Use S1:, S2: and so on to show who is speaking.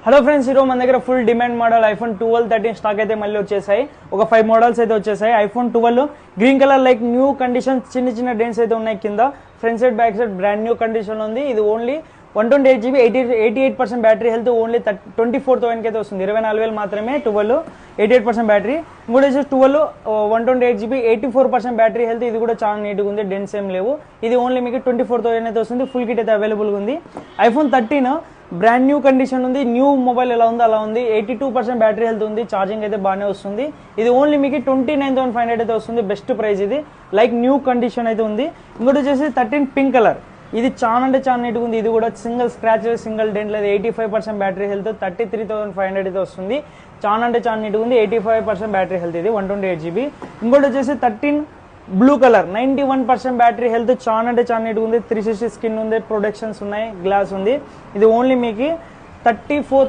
S1: Hello friends, ఈరోజు మన దగ్గర full demand model iPhone 12, 13 stock అయితే మళ్ళీ వచ్చేసాయి. ఒక 5 మోడల్స్ అయితే వచ్చేసాయి. IPhone 12 green colour like new condition, చిన్న చిన్న డెన్స్ అయితే ఉన్నాయి కింద. Front side back side brand new condition ఉంది. ఇది only 128GB 88% battery health, only 24,000 అయితే వస్తుంది. 24,000 మాత్రమే 12, 88% బ్యాటరీ. ఇంకోటి వచ్చేసి 12 128GB 84% బ్యాటరీ హెల్త్. ఇది కూడా చాలా నీట్గా ఉంది, డెన్స్ ఏం లేవు. ఇది ఓన్లీ మీకు 24,000 అయితే వస్తుంది. ఫుల్ కిట్ అయితే అవైలబుల్గా ఉంది. ఐఫోన్ 13 బ్రాండ్ న్యూ కండిషన్ ఉంది. న్యూ మొబైల్ ఎలా ఉందో అలా ఉంది. 82% బ్యాటరీ హెల్త్ ఉంది. ఛార్జింగ్ అయితే బాగానే వస్తుంది. ఇది ఓన్లీ మీకు 29,500 అయితే వస్తుంది. బెస్ట్ ప్రైస్ ఇది, లైక్ న్యూ కండిషన్ అయితే ఉంది. ఇంకోటి వచ్చేసి 13 పింక్ కలర్. ఇది చాలా అంటే చాలా నీట్గా ఉంది. ఇది కూడా సింగిల్ స్క్రాచ్, సింగిల్ డెంట్ లేదు. 85% బ్యాటరీ హెల్త్, 33,500 అయితే వస్తుంది. చాలా అంటే చాలా నీట్గా ఉంది. 85% బ్యాటరీ హెల్త్, ఇది 128GB. ఇంకోటి వచ్చేసి 13 బ్లూ కలర్, 91% బ్యాటరీ హెల్త్, చాలా అంటే చాలా నీట్గా ఉంది. 360 స్కిన్ ఉంది, ప్రొటెక్షన్స్ ఉన్నాయి, గ్లాస్ ఉంది. ఇది ఓన్లీ మీకు 34